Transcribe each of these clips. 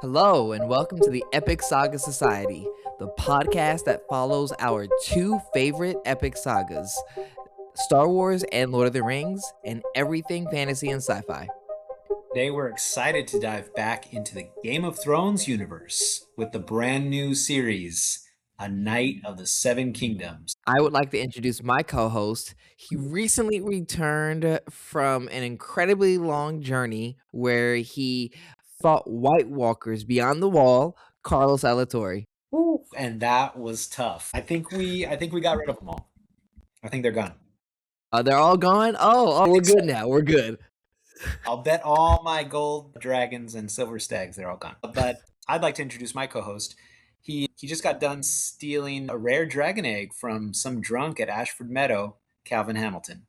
Hello, and welcome to the Epic Saga Society, the podcast that follows our two favorite epic sagas, Star Wars and Lord of the Rings, and everything fantasy and sci-fi. Today we're excited to dive back into the Game of Thrones universe with the brand new series, A Knight of the Seven Kingdoms. I would like to introduce my co-host. He recently returned from an incredibly long journey where he fought White Walkers beyond the wall, Carlos Alatorre. And that was tough. I think we got rid of them all. I think they're gone. They're all gone? Oh, we're good now. We're good. I'll bet all my gold dragons and silver stags, they're all gone. But I'd like to introduce my co-host. He just got done stealing a rare dragon egg from some drunk at Ashford Meadow, Calvin Hamilton.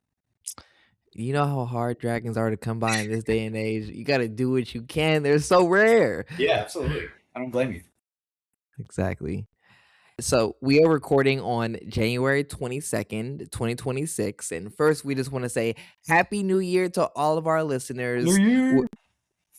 You know how hard dragons are to come by in this day and age. You got to do what you can. They're so rare. Yeah, absolutely. I don't blame you. Exactly. So we are recording on January 22nd, 2026. And first, we just want to say Happy New Year to all of our listeners. New Year.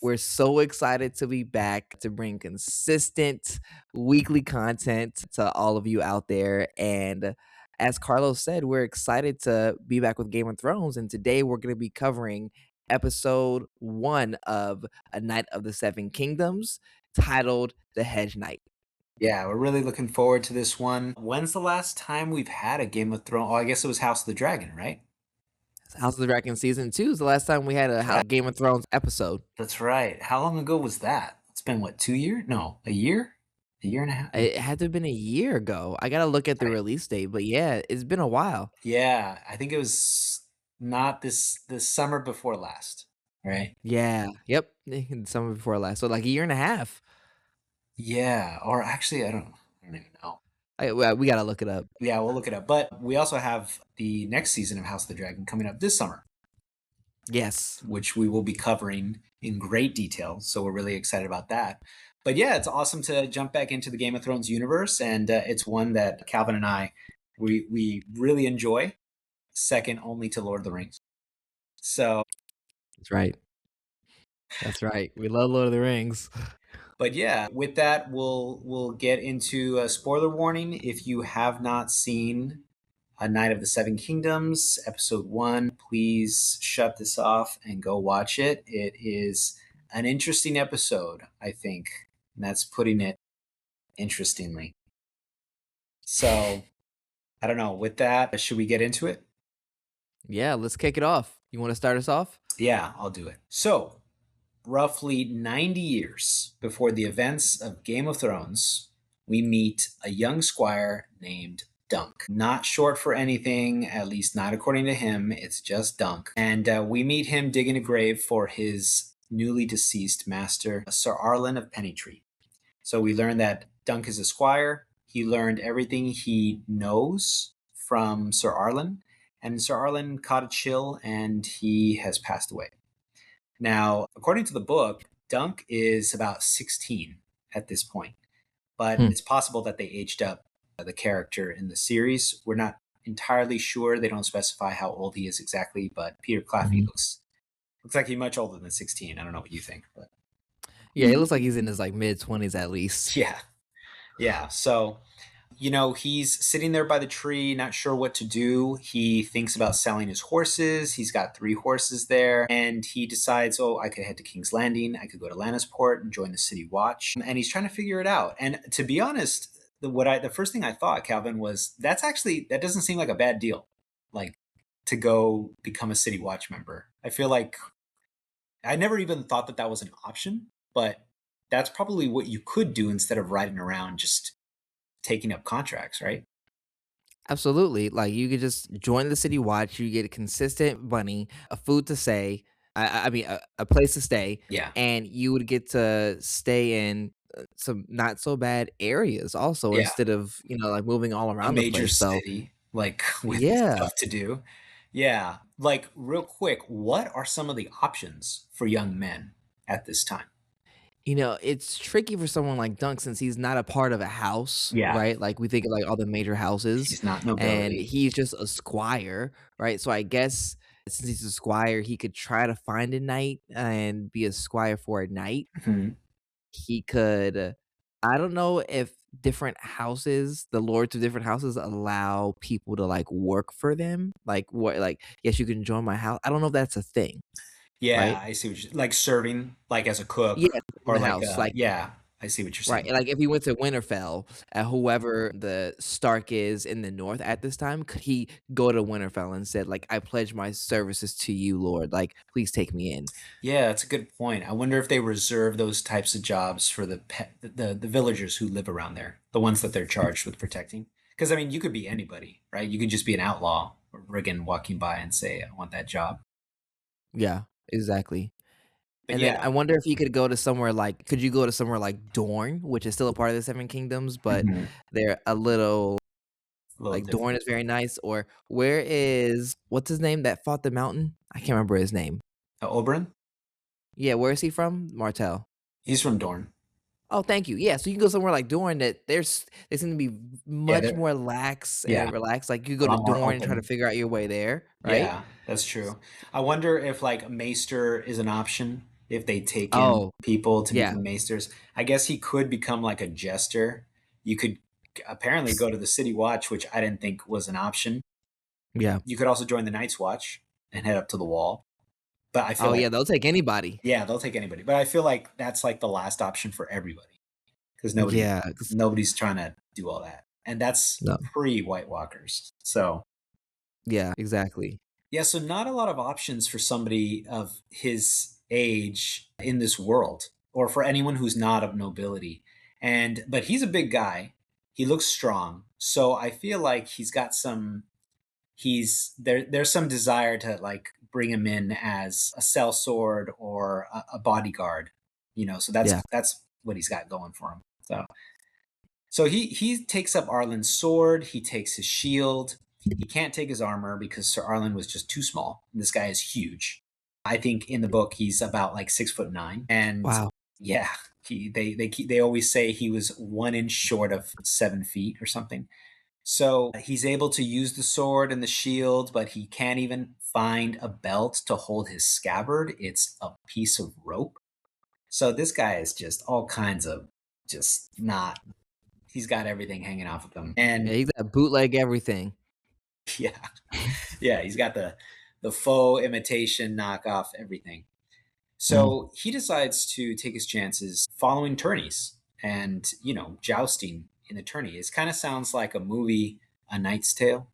We're so excited to be back to bring consistent weekly content to all of you out there. And as Carlos said, we're excited to be back with Game of Thrones. And today we're going to be covering episode 1 of A Knight of the Seven Kingdoms, titled The Hedge Knight. Yeah, we're really looking forward to this one. When's the last time we've had a Game of Thrones? Oh, I guess it was House of the Dragon, right? House of the Dragon season 2 is the last time we had a Game of Thrones episode. That's right. How long ago was that? It's been, what, 2 years? No, a year? A year and a half? It had to have been a year ago. I got to look at the release date, but yeah, it's been a while. Yeah, I think it was not this summer before last, right? Yeah. Yep. Summer before last. So like a year and a half. Yeah, or actually, I don't even know. We got to look it up. Yeah, we'll look it up. But we also have the next season of House of the Dragon coming up this summer. Yes. Which we will be covering in great detail. So we're really excited about that. But yeah, it's awesome to jump back into the Game of Thrones universe. And it's one that Calvin and I, we really enjoy, second only to Lord of the Rings. So that's right. That's right. We love Lord of the Rings. But yeah, with that, we'll get into a spoiler warning. If you have not seen A Knight of the Seven Kingdoms, episode 1, please shut this off and go watch it. It is an interesting episode, I think. And that's putting it interestingly. So, I don't know. With that, should we get into it? Yeah, let's kick it off. You want to start us off? Yeah, I'll do it. So, roughly 90 years before the events of Game of Thrones, we meet a young squire named Dunk. Not short for anything, at least not according to him. It's just Dunk. And we meet him digging a grave for his newly deceased master, Sir Arlen of Pennytree. So we learn that Dunk is a squire. He learned everything he knows from Sir Arlen. And Sir Arlen caught a chill and he has passed away. Now, according to the book, Dunk is about 16 at this point. But it's possible that they aged up the character in the series. We're not entirely sure. They don't specify how old he is exactly, but Peter Claffey looks like he's much older than 16. I don't know what you think, but yeah, it looks like he's in his like mid-20s at least. Yeah. So, he's sitting there by the tree, not sure what to do. He thinks about selling his horses. He's got 3 horses there, and he decides, I could head to King's Landing. I could go to Lannisport and join the City Watch. And he's trying to figure it out. And to be honest, the first thing I thought, Calvin, was that doesn't seem like a bad deal, like to go become a City Watch member. I feel like I never even thought that was an option, but that's probably what you could do instead of riding around just taking up contracts, right? Absolutely. Like you could just join the City Watch. You get a consistent money, a food to say. I mean, a place to stay. Yeah. And you would get to stay in some not so bad areas also, instead of like moving all around the major place. City, like with stuff to do. Yeah. Like real quick, what are some of the options for young men at this time? It's tricky for someone like Dunk since he's not a part of a house, right? Like we think of like all the major houses. He's not and nobility. he's just a squire, right? So I guess since he's a squire, he could try to find a knight and be a squire for a night. Mhm. He could I don't know if different houses, the lords of different houses allow people to, like, work for them, like, what like, "Yes, you can join my house." I don't know if that's a thing, Yeah, right? I see what you like serving, like, as a Yeah, cook in or the like, house, like yeah, I see what you're right, saying. and, like, if he went to Winterfell, whoever the Stark is in the North at this time, could he go to Winterfell and said, like, "I pledge my services to you, Lord, like, please take me in." Yeah, that's a good point. I wonder if they reserve those types of jobs for the villagers who live around there, the ones that they're charged with protecting. Because I mean, you could be anybody, right? You could just be an outlaw or brigand walking by and say, "I want that job." Yeah, exactly. But And then I yeah, wonder if you could go to somewhere like could you go to somewhere like Dorne, which is still a part of the Seven Kingdoms, but mhm, they're a little a little like Dorne different. is very nice, or where is what's his name that fought the mountain? I can't remember his name. Oberyn, Yeah, where is he from? Martell. he's from Dorne. Oh, thank you. Yeah, so you can go somewhere like Dorne that they seem to be Yeah, much more lax yeah, and relaxed. Like you a go to lot more Dorne and try to open. figure out your way there, right? Yeah, that's true. I wonder if like Maester is an option if they take in Oh, people to yeah, become Maesters. I guess he could become like a jester. You could apparently go to the City Watch, which I didn't think was an option. yeah. You could also join the Night's Watch and head up to the Wall. But I feel Oh, like, yeah, they'll take anybody. yeah, they'll take anybody. But I feel like that's like the last option for everybody because Yeah, 'cause nobody's trying to do all that, and that's no. pre White Walkers. So Yeah, exactly. yeah, so not a lot of options for somebody of his age in this world, or for anyone who's not of nobility. And but he's a big guy. He looks strong. So I feel like he's got some he's there's some desire to like bring him in as a sellsword or a bodyguard, so Yeah. that's what he's got going for him. So he takes up Arlen's sword. He takes his shield. He can't take his armor because Sir Arlen was just too small. This guy is huge. I think in the book he's about like 6'9", and Wow. yeah, they always say he was 1 inch short of 7 feet or something. So he's able to use the sword and the shield, but he can't even find a belt to hold his scabbard. It's a piece of rope. So this guy is just all kinds of just not he's got everything hanging off of him. Yeah, And he's got bootleg everything. yeah, yeah, he's got the faux imitation knockoff everything. Mhm. So he decides to take his chances following tourneys and, jousting in the tourney. It kind of sounds like a movie, A Knight's Tale.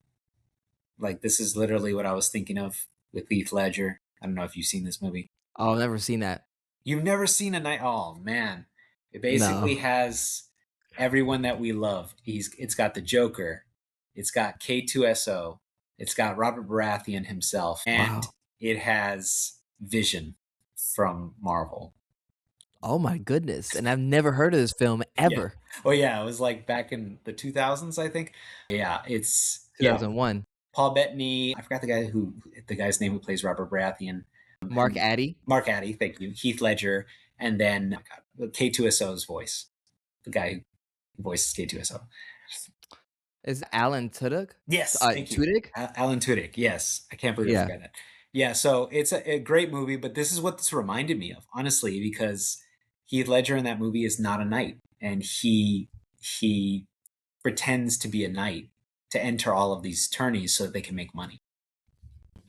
Like this is literally what I was thinking of with Heath Ledger. I don't know if you've seen this movie. Oh, I've never seen that. You've never seen a night. Oh man, it basically No. has everyone that we love. It's got the Joker, it's got K2SO, it's got Robert Baratheon himself, and Wow. it has Vision from Marvel. Oh my goodness, and I've never heard of this film Yeah. ever. Oh yeah, it was like back in the 2000s, I think. Yeah, yeah. 2001. Paul Bettany. I forgot the guy's name who plays Robert Baratheon. Mark And Addy? Mark Addy, thank you. Heath Ledger, and then oh my God, K2SO's voice, the guy who voices K2SO. Is Alan Tudyk? Yes, thank you. Tudyk? Alan Tudyk. Yes, I can't believe I Yeah. forgot that. Yeah, so it's a great movie, but this is what this reminded me of, honestly, because Heath Ledger in that movie is not a knight, and he pretends to be a knight to enter all of these tourneys so that they can make money.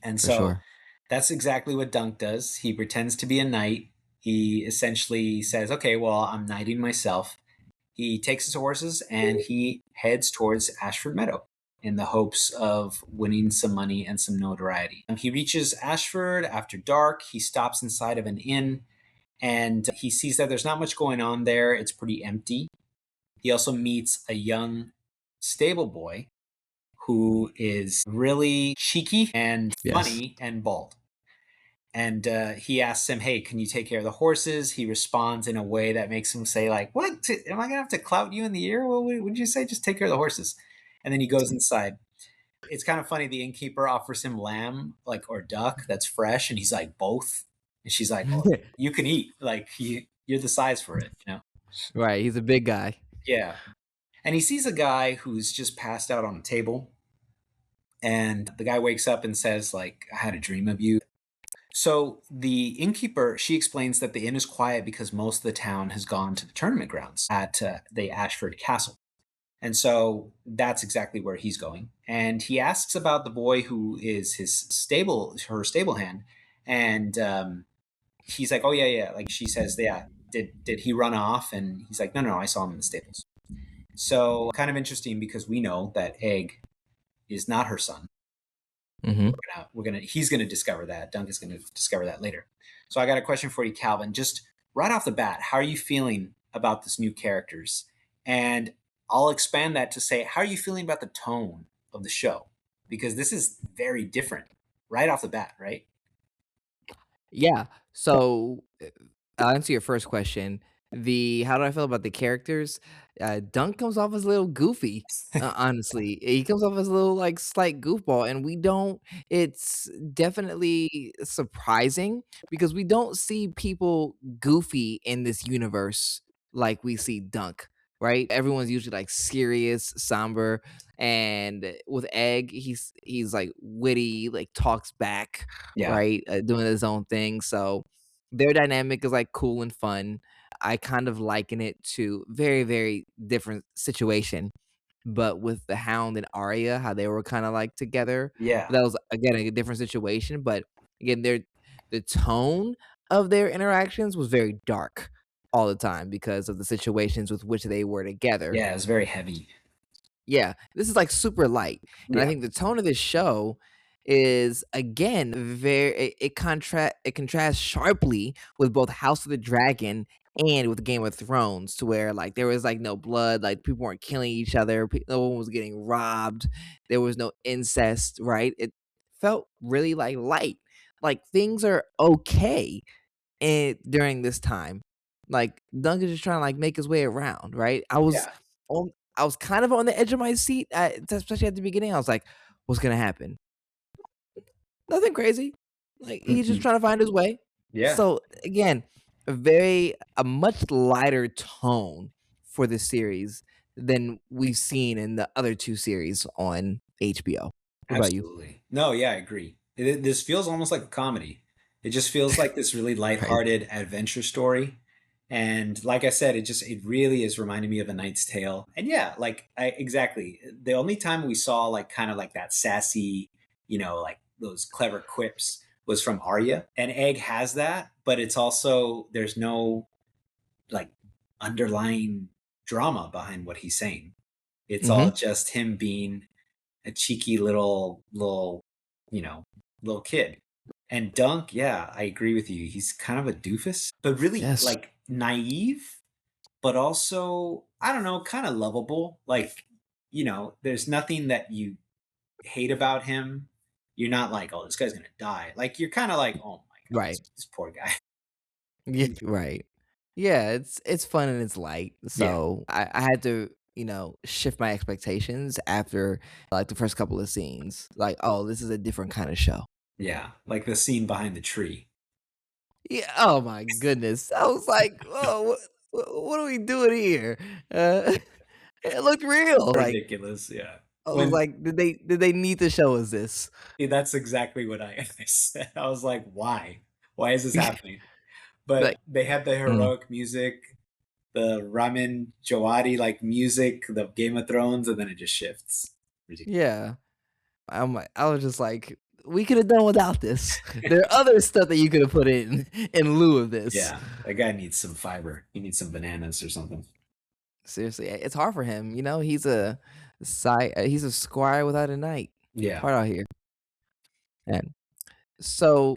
And For so sure. that's exactly what Dunk does. He pretends to be a knight. He essentially says, okay, well, I'm knighting myself. He takes his horses and he heads towards Ashford Meadow in the hopes of winning some money and some notoriety. He reaches Ashford after dark. He stops inside of an inn and he sees that there's not much going on there. It's pretty empty. He also meets a young stable boy who is really cheeky and Yes. funny and bald. And he asks him, "Hey, can you take care of the horses?" He responds in a way that makes him say, "Like, what? Am I gonna have to clout you in the ear? What would you say? Just take care of the horses." And then he goes inside. It's kind of funny. The innkeeper offers him lamb, like or duck that's fresh, and he's like, "Both." And she's like, "Oh, you can eat. Like, you're the size for it." Right, he's a big guy. Yeah. And he sees a guy who's just passed out on a table, And the guy wakes up and says, like, I had a dream of you. So the innkeeper, she explains that the inn is quiet because most of the town has gone to the tournament grounds at the Ashford Castle. And so that's exactly where he's going. And he asks about the boy who is her stable hand. And he's like, oh, yeah, yeah. Like she says, yeah, did he run off? And he's like, no, no, I saw him in the stables. So kind of interesting because we know that Egg is not her son. Mhm. He's gonna discover that. Dunk is gonna discover that later. So I got a question for you, Calvin. Just right off the bat, how are you feeling about this new characters? And I'll expand that to say, how are you feeling about the tone of the show? Because this is very different right off the bat, right? Yeah. So, I'll answer your first question. The how do I feel about the characters? Dunk comes off as a little goofy, honestly. He comes off as a little, like, slight goofball, and we don't it's definitely surprising because we don't see people goofy in this universe like we see Dunk, right? Everyone's usually, like, serious, somber, and with Egg, he's, like, witty, like, talks back, Yeah, right? Doing his own thing. So their dynamic is like cool and fun. I kind of liken it to very, very different situation, but with the Hound and Arya, how they were kind of like together. yeah, That was again a different situation, but again, the tone of their interactions was very dark all the time because of the situations with which they were together. yeah. It's very heavy. Yeah, this is, like, super light, and I Yeah, think the tone of this show is, again, very it contrasts sharply with both House of the Dragon and with Game of Thrones to where, like, there was, like, no blood, like, people weren't killing each other, pe no one was getting robbed, there was no incest, right? It felt really, like, light, like, things are okay during this time. Like, Duncan just trying to, like, make his way around, right? yeah. On I was kind of on the edge of my seat, especially at the beginning. I was like, "What's gonna happen?" Nothing crazy. Like, he's just Mhm. trying to find his way. Yeah, So, again, a much lighter tone for the series than we've seen in the other 2 series on HBO. What about you? absolutely. No, yeah, I agree. This feels almost like a comedy. It just feels like this really Right. lighthearted adventure story. And like I said, it really is reminding me of A Knight's Tale. And yeah, like exactly. The only time we saw like kind of like that sassy, like those clever quips was from Arya. And Egg has that, but it's also there's no like underlying drama behind what he's saying. It's all Mhm. just him being a cheeky little you know little kid. And Dunk, yeah, I agree with you, he's kind of a doofus but really Yes. like naive, but also I don't know, kind of lovable. Like, there's nothing that you hate about him. You're not like, oh, this guy's gonna die. Like, you're kind of like, oh my god, this, Right. this poor guy. Yeah, right. Yeah, it's fun and it's light, Yeah, so I had to, shift my expectations after, like, the first couple of scenes, like, "Oh, this is a different kinda show." yeah, like the scene behind the tree. Yeah, oh my goodness. I was like, "Whoa, what are we doing here?" Uh, it looked real, like, Ridiculous, yeah. I was When like, "Did they need to show us this?" that's exactly what I said. I was like, why is this happening? Like But they had the mm, heroic music, the Ramen Jawadi like music, the Game of Thrones, and then it just shifts. Ridiculous. yeah. I was just like, "We could have done without this. There are other stuff that you could have put in lieu of this." Yeah, that guy needs some fiber. He needs some bananas or something. Seriously, it's hard for him, he's a squire without a knight. Yeah, Hard out here. And so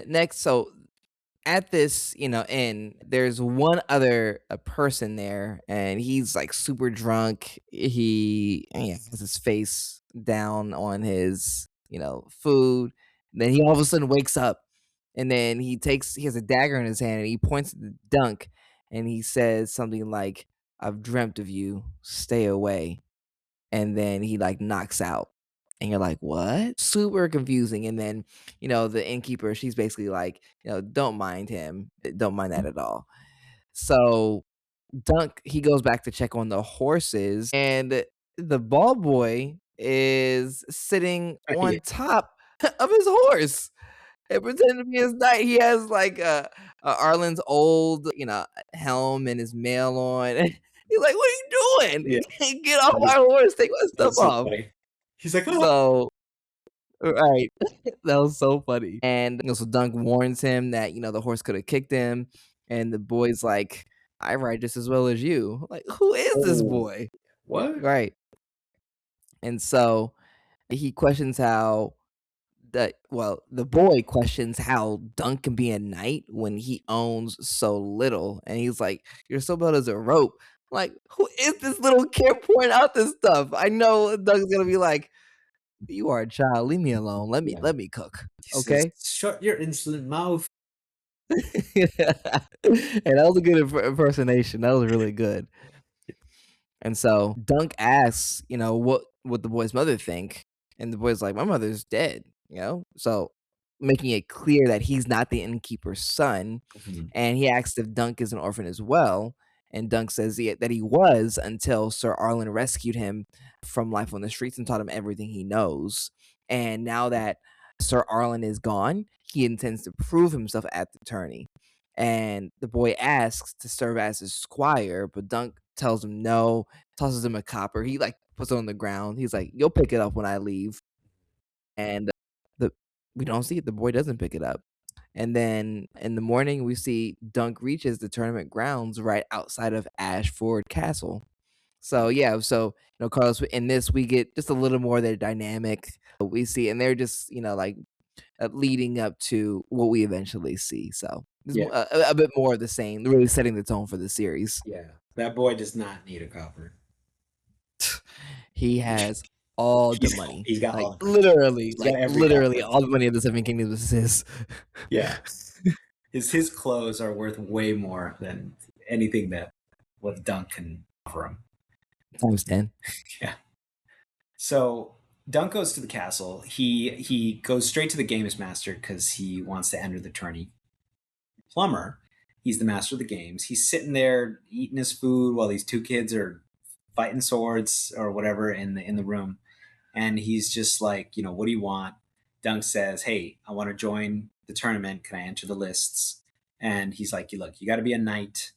at this, inn, there's one other person there, and he's like super drunk. He has his face down on his, food. Then he all of a sudden wakes up, and then he has a dagger in his hand, and he points at the Dunk, and he says something like, "I've dreamt of you. Stay away." And then he, like, knocks out, and you're like, "What?" Super confusing, and then, the innkeeper, she's basically like, "Don't mind him, don't mind that at all." So, Dunk, he goes back to check on the horses, and the ball boy is sitting Yeah. on top of his horse and pretending to be his knight. He has like Arlen's old, helm and his mail on. He's like, "What are you Yeah. doing? Get off That my is horse! Take my stuff that's so off!" funny. He's like, "Ah!" So, right, that was so funny. And so Dunk warns him that the horse could have kicked him, and the boy's like, "I ride just as well as you." Like, who is this Oh, boy? what? Right. And so he questions how the boy questions how Dunk can be a knight when he owns so little. And he's like, "You're so bad as a rope." Like, who is this little kid pouring out this stuff? I know Dunk's gonna be like, "You are a child, leave me alone. Let me Yeah. let me cook." He says, Okay? "Shut your insolent mouth." And that was a good impersonation. That was really good. And so Dunk asks, what the boy's mother think, and the boy's like, "My mother's dead," So making it clear that he's not the innkeeper's son, Mhm. and he asks if Dunk is an orphan as well, and Dunk says that he was until Sir Arlen rescued him from life on the streets and taught him everything he knows. And now that Sir Arlen is gone, he intends to prove himself at the tourney. And the boy asks to serve as his squire, but Dunk tells him no, tosses him a copper. He like puts it on the ground. He's like, "You'll pick it up when I leave." And the we don't see it. The boy doesn't pick it up. And then in the morning, we see Dunk reaches the tournament grounds right outside of Ashford Castle. So yeah, so Carlos, in this we get just a little more of their dynamic. We see, and they're just like leading up to what we eventually see. So there's Yeah. a bit more of the same, really setting the tone for the series. Yeah. That boy does not need a copper. He has all the He's money, he's got all the money. He's got like every literally copper. all the money of the Seven Kingdoms is his. Yeah. His clothes are worth way more than anything that what Dunk can offer him. Times 10. Yeah. So Dunk goes to the castle. He goes straight to the games master because he wants to enter the tourney. Plumber, he's the master of the games. He's sitting there eating his food while these two kids are fighting swords or whatever in the room. And he's just like, what do you want? Dunk says, "Hey, I want to join the tournament. Can I enter the lists?" And he's like, "Look, you got to be a knight."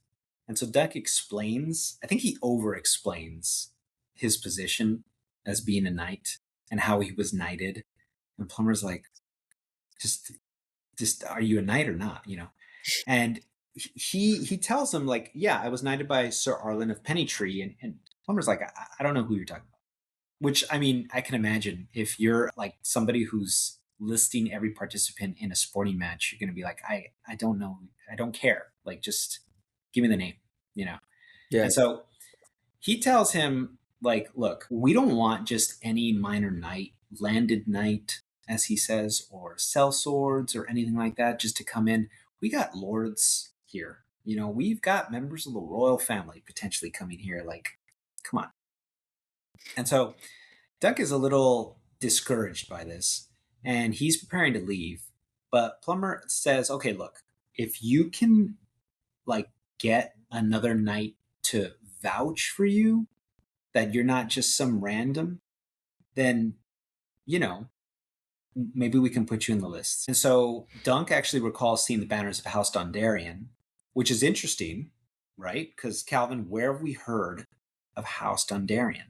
And so Dunk explains, I think he over explains his position as being a knight and how he was knighted. And Plumber's like, just, just, are you a knight or not? And he tells him like, "Yeah, I was knighted by Sir Arlen of Pennytree." And Plumber's like, I don't know who you're talking about. Which, I mean, I can imagine if you're like somebody who's listing every participant in a sporting match, you're going to be like, I don't know. I don't care. Like, just give me the name, you know? Yeah. And so he tells him, like, "Look, we don't want just any minor knight, landed knight, as he says, or sellswords or anything like that, just to come in. We got lords here. We've got members of the royal family potentially coming here. Like, come on." And so Duck is a little discouraged by this, and he's preparing to leave. But Plumber says, "Okay, look, if you can like get another knight to vouch for you that you're not just some random, then you know maybe we can put you in the list." And so Dunk actually recalls seeing the banners of House Dondarrion, which is interesting, right? Because Calvin, where have we heard of House Dondarrion?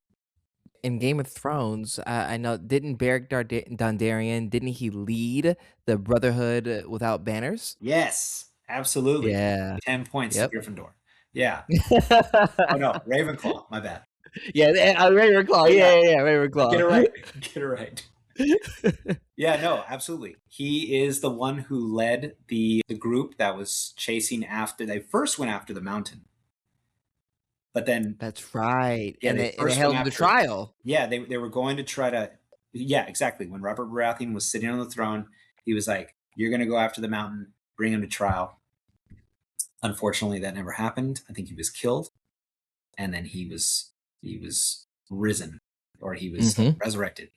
In Game of Thrones, I know, didn't Beric Dondarrion, didn't he lead the Brotherhood Without Banners? Yes, absolutely. Yeah. 10 points to Yep. Gryffindor. Yeah. Oh no, Ravenclaw. My bad. Yeah, Ravenclaw. Oh yeah, Yeah, get it Ravenclaw. right. Get it right. Yeah, no, absolutely. He is the one who led the group that was chasing after. They first went after the mountain, but then That's right, yeah, they and they first went held the after. trial. Yeah, they were going to try to. Yeah, exactly. When Robert Baratheon was sitting on the throne, he was like, "You're going to go after the mountain, bring him to trial." Unfortunately, that never happened. I think he was killed, and then he was risen, or he was Mhm, resurrected.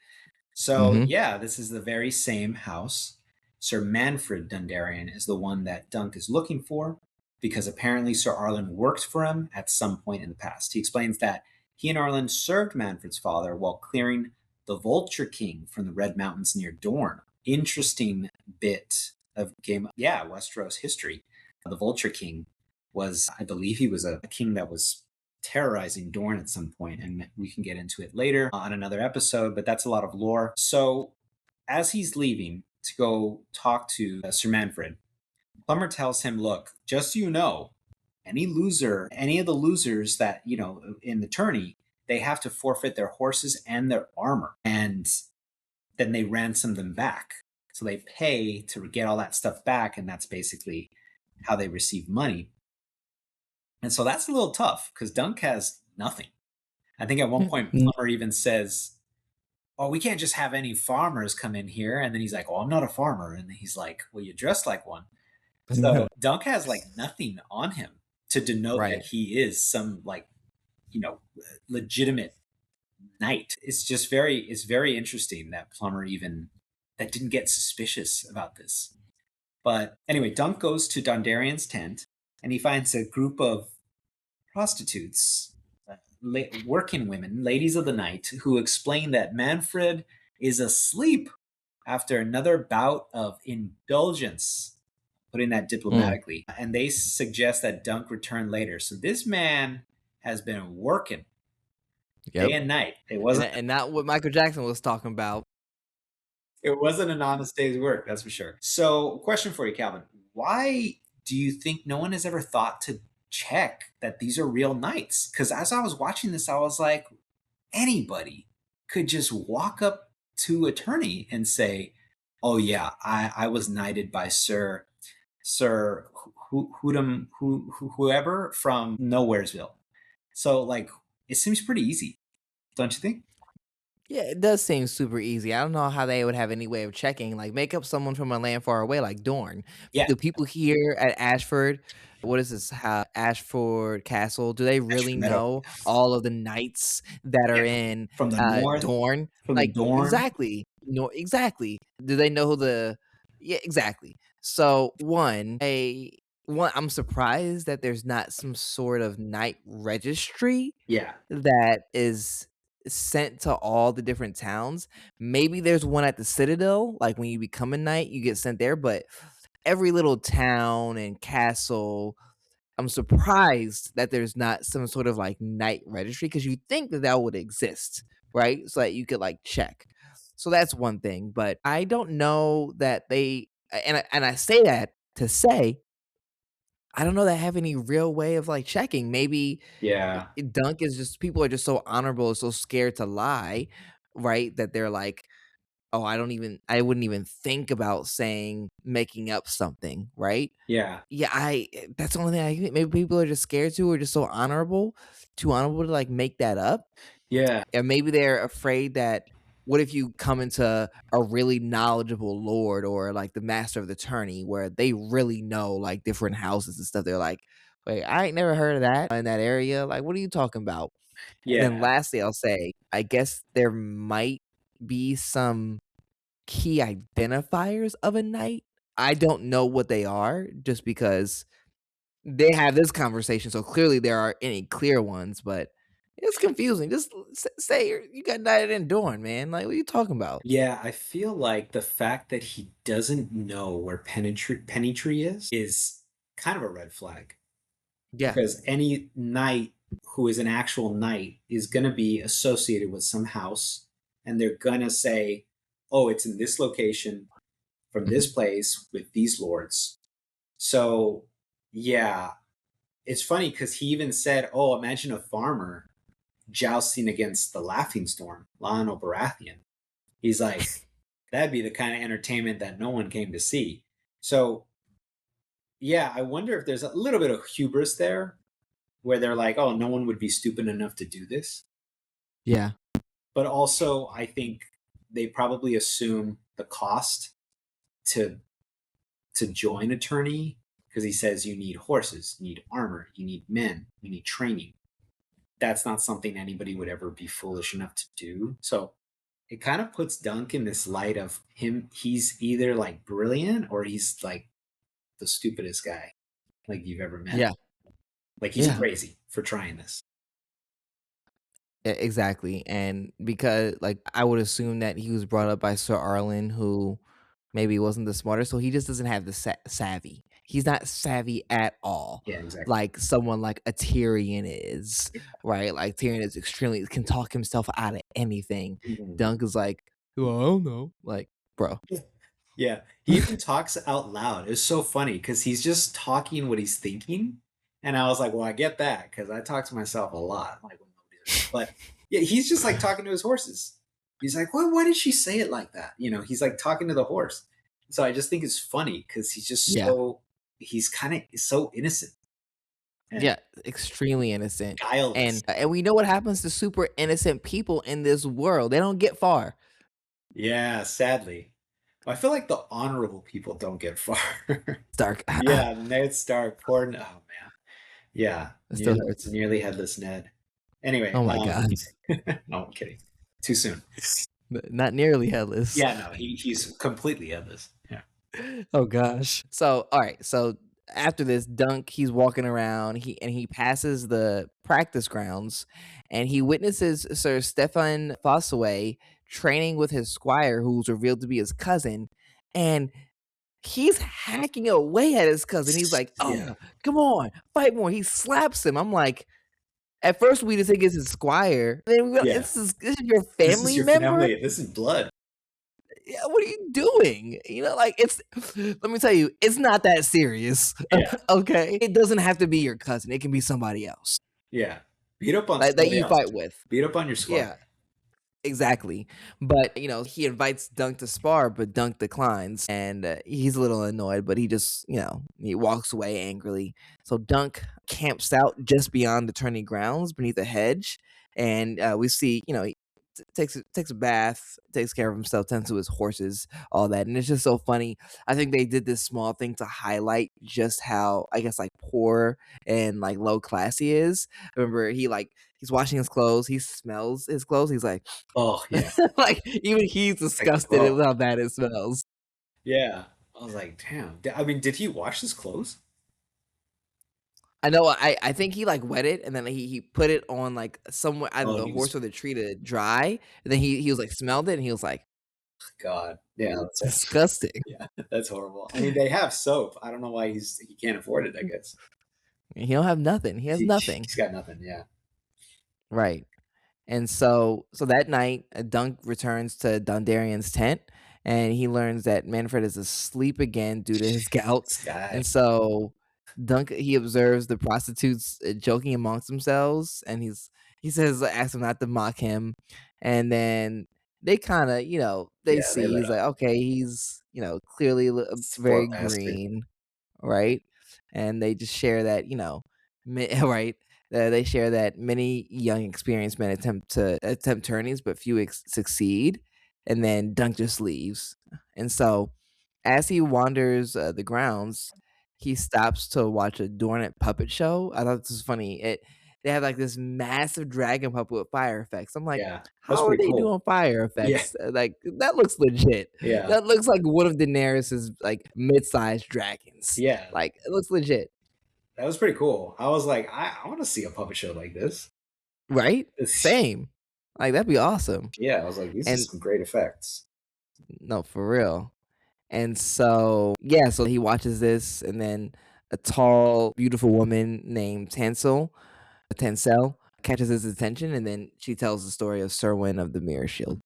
So mhm. yeah, this is the very same house. Sir Manfred Dondarrion is the one that Dunk is looking for because apparently Sir Arlen worked for him at some point in the past. He explains that he and Arlen served Manfred's father while clearing the Vulture King from the Red Mountains near Dorne. Interesting bit of Westeros history. The Vulture King was, I believe he was a king that was terrorizing Dorne at some point, and we can get into it later on another episode, but that's a lot of lore. So as he's leaving to go talk to Sir Manfred, Plummer tells him, look, just so you know, any of the losers that, in the tourney, they have to forfeit their horses and their armor. And then they ransom them back. So they pay to get all that stuff back. And that's basically how they receive money. And so that's a little tough because Dunk has nothing. I think at one point, Plummer even says, oh, we can't just have any farmers come in here. And then he's like, oh, I'm not a farmer. And he's like, well, you dress like one. So Dunk has like nothing on him to denote Right. that he is some legitimate knight. It's very interesting that Plummer even that didn't get suspicious about this. But anyway, Dunk goes to Dondarrion's tent and he finds a group of prostitutes, working women, ladies of the night, who explain that Manfred is asleep after another bout of indulgence, putting that diplomatically. And they suggest that Dunk return later. So this man has been working day and night. It wasn't and not what Michael Jackson was talking about. it wasn't an honest day's work, that's for sure. So, question for you, Calvin. Why do you think no one has ever thought to check that these are real knights? Because as I was watching this, I was like, anybody could just walk up to attorney and say, "Oh yeah, I was knighted by Sir whoever from Nowheresville." So like, it seems pretty easy, don't you think? Yeah, it does seem super easy. I don't know how they would have any way of checking, like, make up someone from a land far away like Dorne. Yeah, Do people here at Ashford what is this, Ashford Castle, do they really Extra Meadow. know all of the knights that Yeah, are in, from the north, Dorne? from the Like, Dorne. exactly. No, exactly. Do they know who the Yeah, exactly. So, I'm surprised that there's not some sort of knight registry Yeah, that is sent to all the different towns. Maybe there's one at the Citadel, like, when you become a knight, you get sent there, but every little town and castle, I'm surprised that there's not some sort of, like, knight registry because you think that that would exist, right? So that you could, like, check. So that's one thing, but I don't know that I say that to say, I don't know that I have any real way of, like, checking. Maybe yeah, Dunk is just people are just so honorable, so scared to lie, right? That they're like, "Oh, I wouldn't even think about making up something," right? yeah, Yeah, that's the only thing I think maybe people are just scared to or just so honorable, too honorable to, like, make that up. yeah, And maybe they're afraid that what if you come into a really knowledgeable lord or, like, the master of the tourney where they really know, like, different houses and stuff, they're like, "Wait, I ain't never heard of that in that area, like, what are you talking about?" And then yeah, lastly, I'll say, I guess there might be some key identifiers of a knight. I don't know what they are just because they have this conversation, so clearly there aren't any clear ones, but it's confusing. Just say you got knighted in Dorne, man. Like, what are you talking about? yeah. I feel like the fact that he doesn't know where Pennytree is kind of a red flag Yeah. because any knight who is an actual knight is going to be associated with some house, and they're going to say, "Oh, it's in this location from this Mhm. place with these lords." So, yeah, it's funny because he even said, "Oh, imagine a farmer jousting against the Laughing Storm, Lionel Baratheon." He's like, that'd be the kind of entertainment that no one came to see. So, yeah, I wonder if there's a little bit of hubris there where they're like, oh, no one would be stupid enough to do this. Yeah. But also, I think they probably assume the cost to join a tourney because he says you need horses, you need armor, you need men, you need training. That's not something anybody would ever be foolish enough to do. So it kind of puts Dunk in this light of him. He's either like brilliant or he's like the stupidest guy like you've ever met. Yeah. Like he's Yeah. crazy for trying this. Exactly, and because, like, I would assume that he was brought up by Sir Arlen, who maybe wasn't the smartest, so he just doesn't have the savvy. He's not savvy at all, Yeah, exactly. like someone like a Tyrion is, right? Like, Tyrion is extremely can talk himself out of anything. Mhm. Dunk is like, "Well, I don't know." Like, "Bro." Yeah, he even talks out loud. It's so funny because he's just talking what he's thinking, and I was like, "Well, I get that because I talk to myself a lot, like when nobody's around." But yeah, he's just like talking to his horses. He's like, "What? Why did she say it like that?" He's like talking to the horse. So I just think it's funny because he's just Yeah. he's kind of so innocent and Yeah, extremely innocent, guileless. and we know what happens to super innocent people in this world. They don't get far. Yeah, sadly, I feel like the honorable people don't get far. Stark. Yeah, Ned Stark, poor. Oh man. Yeah, It still hurts. nearly headless Ned. Anyway, Oh my god. no, I'm kidding. Too soon. Not nearly headless. Yeah, no, he's completely headless. Yeah. Oh gosh. So, all right. So after this dunk, he's walking around. He passes the practice grounds, and he witnesses Sir Stefan Fossaway training with his squire, who's revealed to be his cousin, and he's hacking away at his cousin. He's like, Yeah, "Oh, come on, fight more." He slaps him. I'm like, at first we just think it's his squire. Then yeah. this is your This is family your member. family. This is blood. Yeah, what are you doing? Like it's let me tell you, it's not that serious. Yeah, Okay? It doesn't have to be your cousin. It can be somebody else yeah. Beat up on like that somebody you else. fight with. Beat up on your squad. Yeah, exactly. But, he invites Dunk to spar, but Dunk declines and he's a little annoyed, but he just, he walks away angrily. So Dunk camps out just beyond the tourney grounds beneath a hedge and we see, takes a bath, takes care of himself, tends to his horses, all that, and it's just so funny. I think they did this small thing to highlight just how I guess like poor and like low class he is. Remember, he's washing his clothes, he smells his clothes, he's like, Oh yeah, like even he's like disgusted bro. at how bad it smells. Yeah, I was like, damn. I mean, did he wash his clothes? I know. I think he like wet it and then he put it on like somewhere either Oh, the he was. horse or the tree to dry. And then he was like smelled it and he was like God, yeah, that's disgusting. yeah, that's horrible. I mean, they have soap. I don't know why he can't afford it. I guess He don't have nothing. He has nothing. he's got nothing. Yeah, Right. And so that night, Dunk returns to Dondarrion's tent, and he learns that Manfred is asleep again due to his gout. this guy. And so Dunk he observes the prostitutes joking amongst themselves, and he says, asks them not to mock him, and then they kind of they Yeah, they see let he's like up. okay he's clearly very Spoiled bastard. green, right? And they just share that, right? They share that many young, experienced men attempt tourneys, but few succeed. And then Dunk just leaves. And so, as he wanders the grounds, he stops to watch a Dornet puppet show. I thought this was funny. They have like this massive dragon puppet with fire effects. I'm like, Yeah, that's how are pretty they cool. doing fire Yeah, effects? Like that looks legit. yeah, That looks like one of Daenerys's like mid-sized dragons. yeah. Like it looks legit, That was pretty cool. I was like, I want to see a puppet show like this. right? Same. Like that'd be awesome. Yeah, I was like, these are And some great effects. no, for real. And so yeah, so he watches this, and then a tall, beautiful woman named Tansel, catches his attention, and then she tells the story of Serwyn of the Mirror Shield.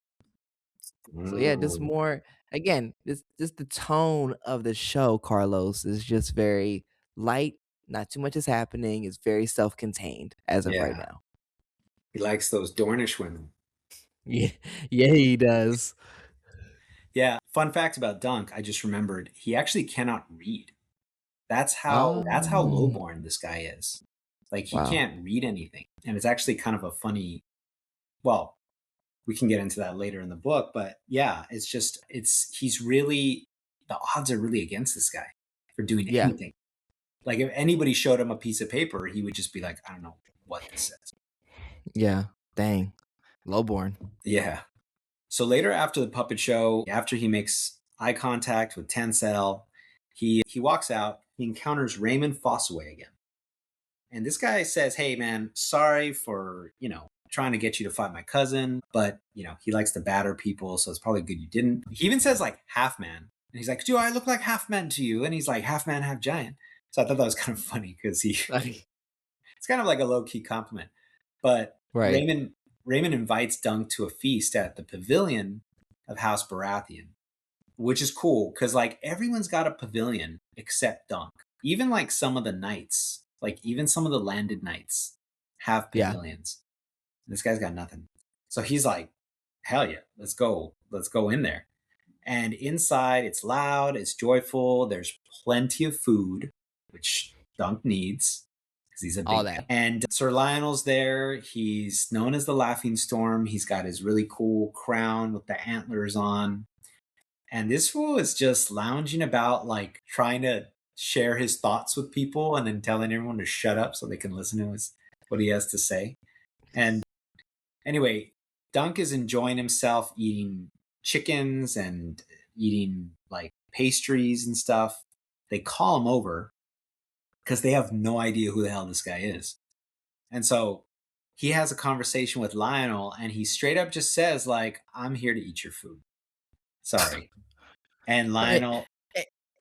So yeah, just Mm, more again, just the tone of the show, Carlos, is just very light, not too much is happening, it's very self-contained as of right yeah, now. he likes those Dornish women. Yeah, yeah, he does. Yeah. Fun fact about Dunk, I just remembered he actually cannot read. That's how Oh, lowborn this guy is. Like he wow. can't read anything. And it's actually kind of a funny well, we can get into that later in the book, but yeah, he's really the odds are really against this guy for doing Yeah, anything. Like if anybody showed him a piece of paper, he would just be like, I don't know what this says. yeah. Dang. Lowborn. Yeah. So later after the puppet show, after he makes eye contact with Tencel, he walks out, he encounters Raymond Fossaway again. And this guy says, "Hey man, sorry for, trying to get you to fight my cousin, but he likes to batter people, so it's probably good you didn't. He even says like half man. And he's like, do I look like half man to you? And he's like, half man, half giant. So I thought that was kind of funny because Like, it's kind of like a low key compliment. But right. Raymond invites Dunk to a feast at the pavilion of House Baratheon, which is cool because like everyone's got a pavilion except Dunk. Even like some of the knights, like even some of the landed knights have Yeah. pavilions. This guy's got nothing. So he's like, hell yeah, let's go. Let's go in there. And inside, it's loud, it's joyful, there's plenty of food, which Dunk needs because he's a All big man. that. And Sir Lionel's there. He's known as the Laughing Storm. He's got his really cool crown with the antlers on. And this fool is just lounging about, like trying to share his thoughts with people and then telling everyone to shut up so they can listen to what he has to say. And anyway, Dunk is enjoying himself eating chickens and eating like pastries and stuff. They call him over because they have no idea who the hell this guy is. And so he has a conversation with Lionel and he straight up just says, like, I'm here to eat your food. Sorry. And Right. Lionel,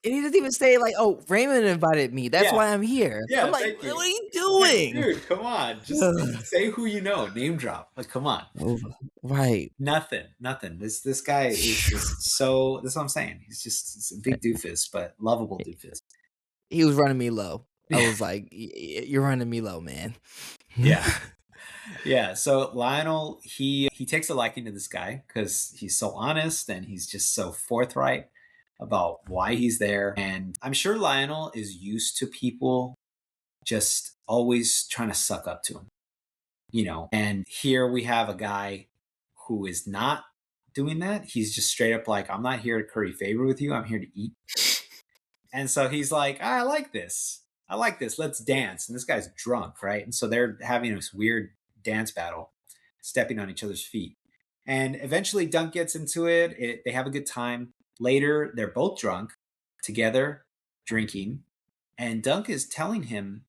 And he doesn't even say like, "Oh, Raymond invited me. That's yeah, why I'm here." I'm yeah, like, thank "What you. are you Like, doing?" dude, come on. Just Ugh. say who you know, name drop. Like, come on. Oh, right. Nothing, nothing. This guy is just so. That's what I'm saying. He's a big doofus, but lovable doofus. He was running me low. I Yeah, was like, You're running me low, man." yeah, yeah. So Lionel, he takes a liking to this guy because he's so honest and he's just so forthright about why he's there. And I'm sure Lionel is used to people just always trying to suck up to him. And here we have a guy who is not doing that. He's just straight up like, I'm not here to curry favor with you. I'm here to eat. And so he's like, I like this. I like this. Let's dance. And this guy's drunk, right? And so they're having this weird dance battle, stepping on each other's feet. And eventually Dunk gets into it. They have a good time. Later, they're both drunk together, drinking. And Dunk is telling him,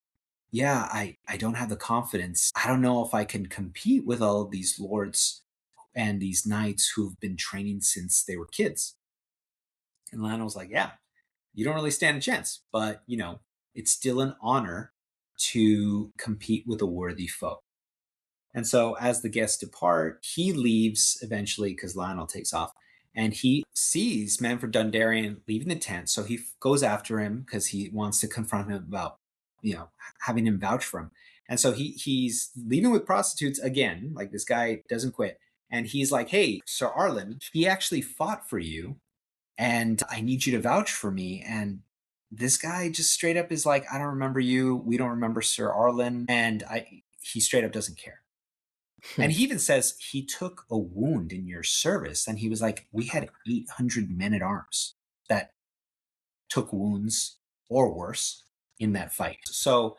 yeah, I don't have the confidence. I don't know if I can compete with all of these lords and these knights who've been training since they were kids. And Lionel's like, yeah, you don't really stand a chance, but it's still an honor to compete with a worthy foe. And so as the guests depart, he leaves eventually because Lionel takes off and he sees Manfred Dundarian leaving the tent. So he goes after him because he wants to confront him about, having him vouch for him. And so he's leaving with prostitutes again. Like this guy doesn't quit. And he's like, hey, Sir Arlen, he actually fought for you and I need you to vouch for me. And this guy just straight up is like, I don't remember you. We don't remember Sir Arlen. And he straight up doesn't care. And he even says he took a wound in your service. And he was like, we had 800 men at arms that took wounds or worse in that fight. So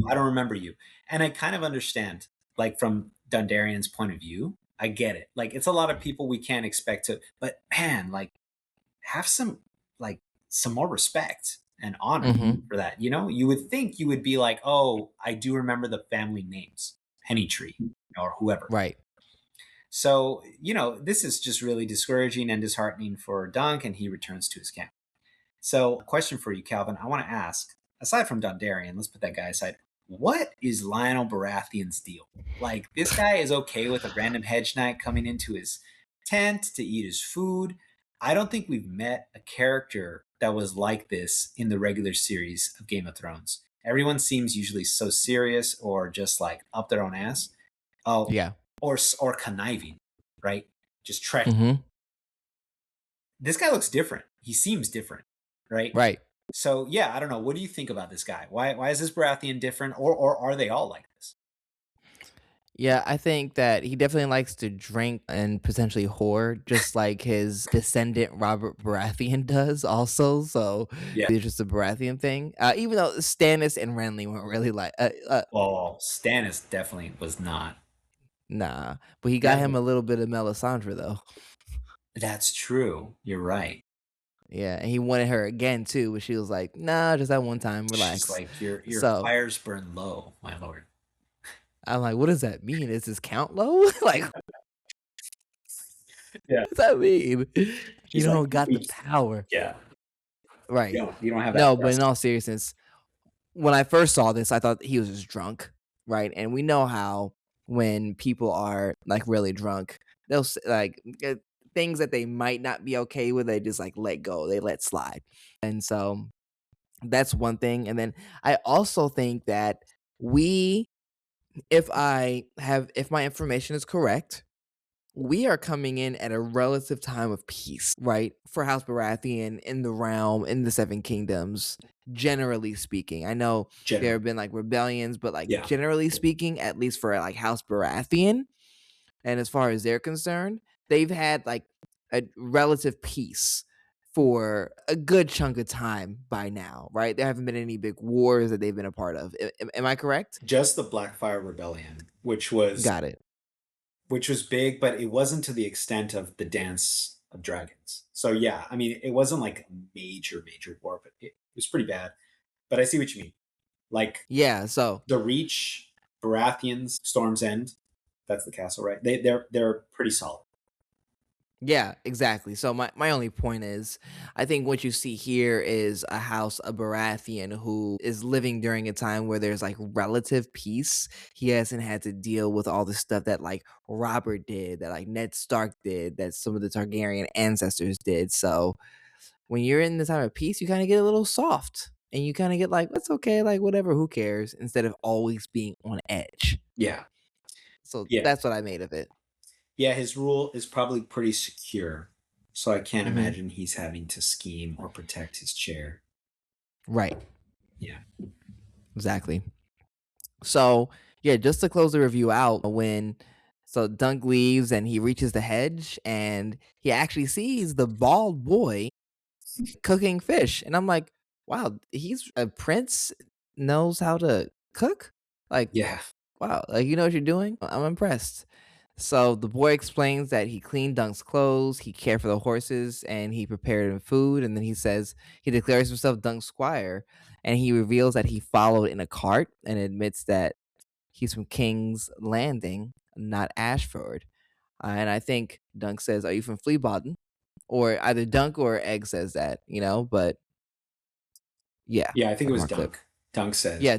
I don't remember you. And I kind of understand, like from Dundarian's point of view, I get it. Like it's a lot of people we can't expect to, but man, like have some more respect and honor Mhm. for that. You would think you would be like, oh, I do remember the family names, Pennytree or whoever. Right. So, this is just really discouraging and disheartening for Dunk, and he returns to his camp. So, a question for you, Calvin. I want to ask, aside from Dundarian, let's put that guy aside. What is Lionel Baratheon's deal? Like, this guy is okay with a random hedge knight coming into his tent to eat his food. I don't think we've met a character that was like this in the regular series of Game of Thrones. Everyone seems usually so serious or just like up their own ass. Oh, Yeah. or conniving, right? Just treacherous. Mhm. This guy looks different. He seems different, right? Right. So yeah, I don't know. What do you think about this guy? Why is this Baratheon different, or are they all like this? Yeah, I think that he definitely likes to drink and potentially whore, just like his descendant Robert Baratheon does also, so Yeah. it's just a Baratheon thing, even though Stannis and Renly weren't really like Well, Stannis definitely was not. nah, but he got That him a little bit of Melisandre, though. that's true. You're right. Yeah, and he wanted her again too, but she was like, "Nah, just that one time, She's relax." like your So, fires burn low, my lord. I'm like, "What does that mean? Is his count low?" Like, what Yeah. does that mean? You She's like, don't got the "We power. yeah, Right. you don't have that No, but in presence." all seriousness, when I first saw this, I thought he was just drunk, right? And we know how when people are, like, really drunk, they'll things that they might not be okay with, they just, like, let go, they let slide. And so, that's one thing, and then I also think that we if my information is correct, we are coming in at a relative time of peace, right? For House Baratheon in the realm, in the Seven Kingdoms, generally speaking. I know there Generally. have been like rebellions, but like Yeah. generally speaking, at least for like House Baratheon, and as far as they're concerned, they've had like a relative peace for a good chunk of time by now, right? There haven't been any big wars that they've been a part of. Am I correct? Just the Blackfire Rebellion, Got it. which was big, but it wasn't to the extent of the Dance of Dragons. So yeah, I mean, it wasn't like a major war, but it was pretty bad. But I see what you mean. Like Yeah. So the Reach, Baratheons, Storm's End, that's the castle, right? They're pretty solid. yeah, exactly. So my only point is, I think what you see here is a house of Baratheon who is living during a time where there's like relative peace. He hasn't had to deal with all the stuff that like Robert did, that like Ned Stark did, that some of the Targaryen ancestors did. So when you're in the time of peace, you kind of get a little soft and you kind of get like, it's okay, like whatever, who cares, instead of always being on edge. Yeah. So Yeah. that's what I made of it. Yeah, his rule is probably pretty secure. So I can't Hmm. imagine he's having to scheme or protect his chair. Right. Yeah. Exactly. So yeah, just to close the review out, when so Dunk leaves and he reaches the hedge and he actually sees the bald boy cooking fish, and I'm like, wow, he's a prince, knows how to cook. Like, Yeah. wow, like you know what you're doing. I'm impressed. So the boy explains that he cleaned Dunk's clothes, he cared for the horses, and he prepared him food. And then he says he declares himself Dunk's squire, and he reveals that he followed in a cart and admits that he's from King's Landing, not Ashford. And I think Dunk says, "Are you from Fleabottom?" Or either Dunk or Egg says that, you know. But yeah, Yeah, I think it that's was my clip. Dunk. Dunk says. Yeah,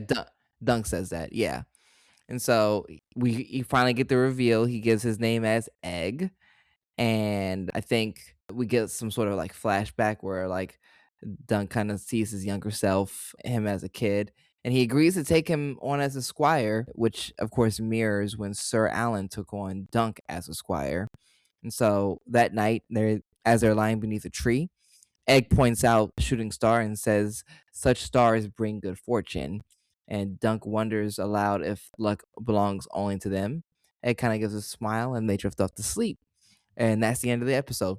Dunk says that. Yeah, and so we finally get the reveal. He gives his name as Egg, and I think we get some sort of like flashback where like Dunk kind of sees his younger self, him as a kid, and he agrees to take him on as a squire, which of course mirrors when Sir Alan took on Dunk as a squire. And so that night, as they're lying beneath a tree, Egg points out a shooting star and says, "Such stars bring good fortune." And Dunk wonders aloud if luck belongs only to them. Egg kind of gives a smile and they drift off to sleep. And that's the end of the episode.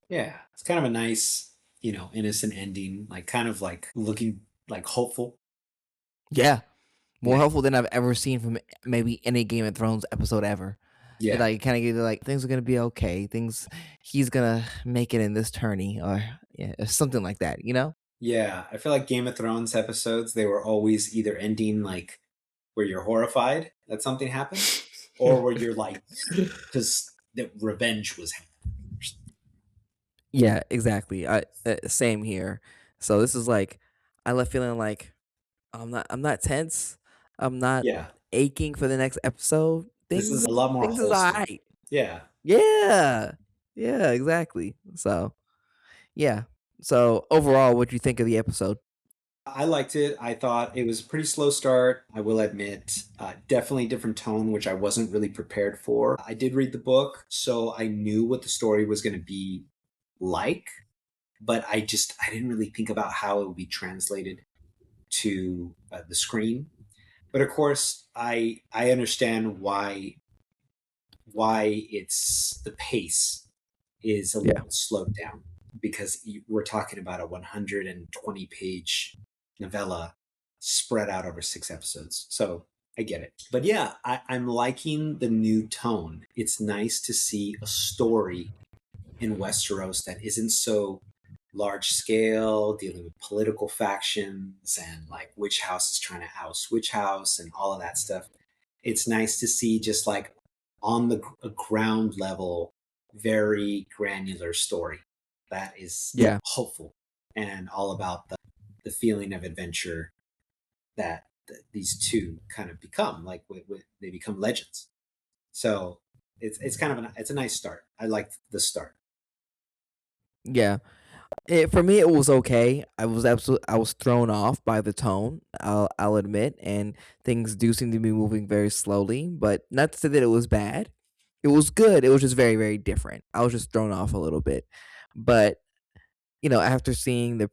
Yeah. It's kind of a nice, innocent ending, like kind of like looking like hopeful. Yeah, more Yeah. hopeful than I've ever seen from maybe any Game of Thrones episode ever. It Yeah. like kind of gives you like things are gonna be okay. He's gonna make it in this tourney, or yeah, or something like that. You know? Yeah. I feel like Game of Thrones episodes, they were always either ending like where you're horrified that something happened or where you're like, because the revenge was happening. Yeah, exactly. Same here. So this is like I left feeling like I'm not tense. I'm not Yeah. aching for the next episode. This Things is a lot more things is wholesome. alright. Yeah. Yeah. Yeah, exactly. So, yeah. So, overall, what do you think of the episode? I liked it. I thought it was a pretty slow start, I will admit. Definitely different tone, which I wasn't really prepared for. I did read the book, so I knew what the story was going to be like, but I didn't really think about how it would be translated to the screen. But of course, I understand why it's the pace is a Yeah. little slowed down because we're talking about a 120 page novella spread out over 6 episodes. So I get it. But yeah, I'm liking the new tone. It's nice to see a story in Westeros that isn't so large scale, dealing with political factions and like which house is trying to oust which house and all of that stuff. It's nice to see just like on the ground level, very granular story that is Yeah. hopeful and all about the feeling of adventure that these two kind of become. Like they become legends. So it's kind of it's a nice start. I like the start. Yeah. For me, it was okay. I was thrown off by the tone. I'll admit, and things do seem to be moving very slowly. But not to say that it was bad. It was good. It was just very very different. I was just thrown off a little bit. But after seeing the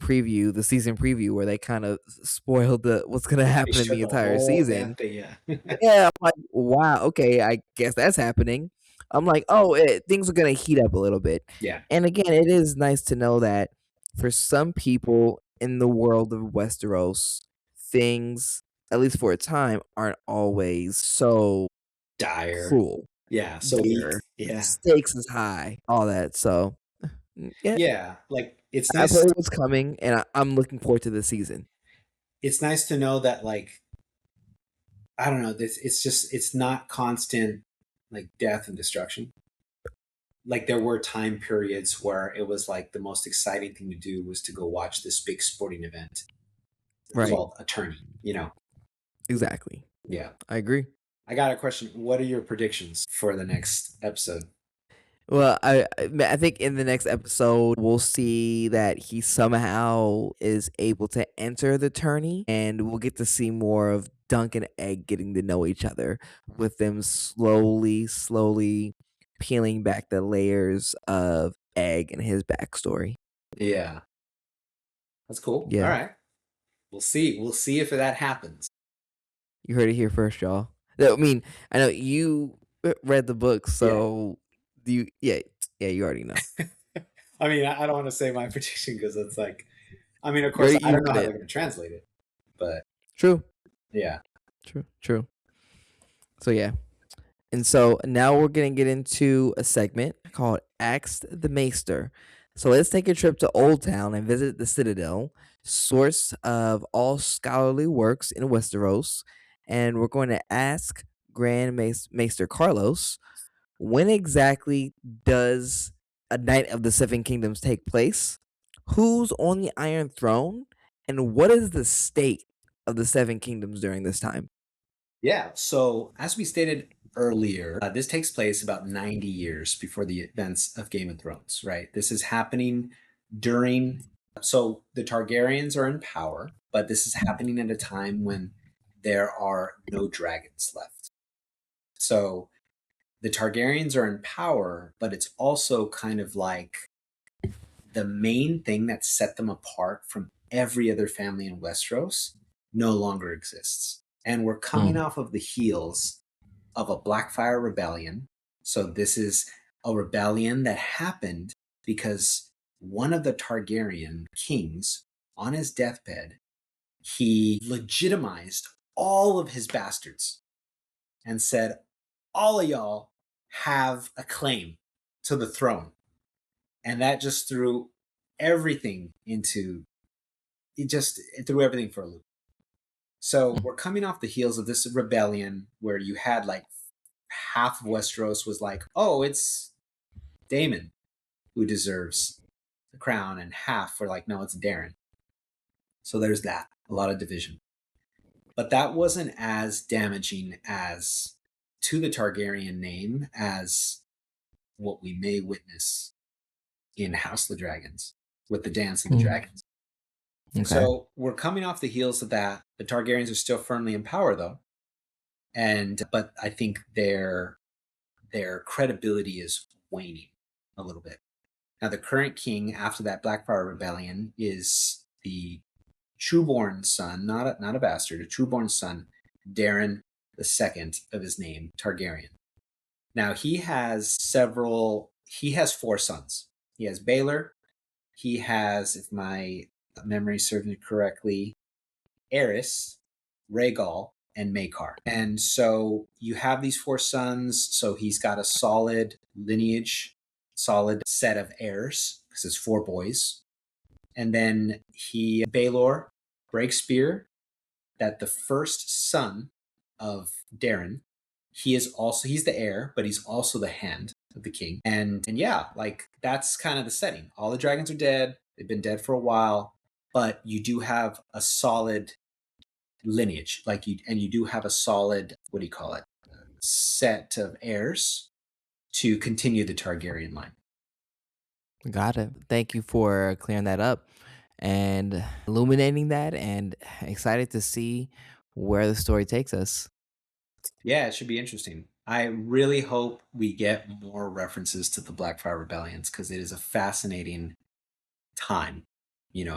season preview where they kind of spoiled what's gonna They happen in showed the the entire whole damn season. thing. Yeah. Yeah, I'm like, wow, okay, I guess that's happening. I'm like, oh, things are gonna heat up a little bit. Yeah. And again, it is nice to know that for some people in the world of Westeros, things, at least for a time, aren't always so Dire. cruel, Yeah. So dire, weak. Yeah. stakes is high, all that. So, yeah, Yeah. Like I've heard what's coming, and I'm looking forward to the season. it's nice to know that like I don't know, this it's just it's not constant like death and destruction. Like there were time periods where it was like the most exciting thing to do was to go watch this big sporting event Right, called a tourney. exactly. Yeah. I agree. I got a question. What are your predictions for the next episode? Well, I think in the next episode we'll see that he somehow is able to enter the tourney, and we'll get to see more of Dunk and Egg getting to know each other, with them slowly peeling back the layers of Egg and his backstory. Yeah. That's cool. All Yeah, right. We'll see. We'll see if that happens. you heard it here first, y'all. I mean, I know you read the book, Yeah. so do you? Yeah, yeah, you already know. I mean, I don't want to say my prediction because it's like, I mean, of You course, already I you don't know read how it. they're going to translate it, but True, yeah. true. So yeah. And so now we're going to get into a segment called Ask the Maester. So let's take a trip to Old Town and visit the Citadel, source of all scholarly works in Westeros. And we're going to ask Maester Carlos, when exactly does a Night of the Seven Kingdoms take place? Who's on the Iron Throne? And what is the state of the Seven Kingdoms during this time? Yeah. So, as we stated earlier, this takes place about 90 years before the events of Game of Thrones, right? This is happening during, so the Targaryens are in power, but this is happening at a time when there are no dragons left. So, the Targaryens are in power, but it's also kind of like the main thing that set them apart from every other family in Westeros no longer exists. And we're coming Mm, off of the heels of a Blackfire rebellion. So this is a rebellion that happened because one of the Targaryen kings on his deathbed, he legitimized all of his bastards and said, all of y'all have a claim to the throne. And that just threw everything into it threw everything for a loop. So mm, we're coming off the heels of this rebellion where you had like half of Westeros was like, oh, it's Daemon who deserves the crown, and half were like, no, it's Darren. So there's that, a lot of division. But that wasn't as damaging as to the Targaryen name as what we may witness in House of the Dragons with the Dance of the mm. Dragons. Okay. So we're coming off the heels of that. The Targaryens are still firmly in power, though, and but I think their credibility is waning a little bit. Now, the current king after that Blackfire Rebellion is the trueborn son, not a bastard, a trueborn son, Darren the second of his name, Targaryen. Now he has four sons. He has Baelor, he has, if my memory serves me correctly, Eris, Rhaegal, and Maekar. And so you have these four sons. So he's got a solid lineage, solid set of heirs because it's four boys. And then Baelor breaks spear that the first son of Darren he's the heir, but he's also the hand of the king. And yeah, like that's kind of the setting. All the dragons are dead. They've been dead for a while, but you do have a solid lineage, and you do have a solid, what do you call it, set of heirs to continue the Targaryen line. Got it. Thank you for clearing that up and illuminating that, and excited to see where the story takes us. Yeah, it should be interesting. I really hope we get more references to the Blackfire rebellions because it is a fascinating time.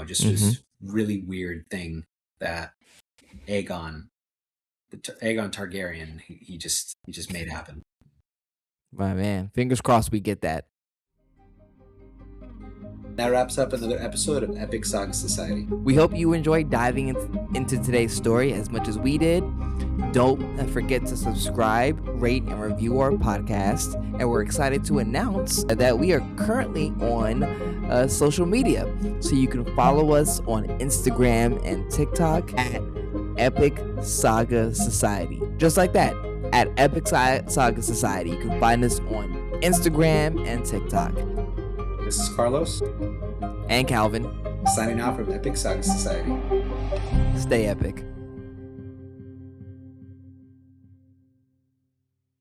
Just Hmm. this really weird thing that Aegon, Aegon Targaryen, he just made happen. My man, fingers crossed we get that. That wraps up another episode of Epic Saga Society. We hope you enjoyed diving into today's story as much as we did. Don't forget to subscribe, rate, and review our podcast. And we're excited to announce that we are currently on social media. So you can follow us on Instagram and TikTok at Epic Saga Society. Just like that, at Epic Saga Society. You can find us on Instagram and TikTok. This is Carlos. And Calvin. Signing off from Epic Saga Society. Stay epic.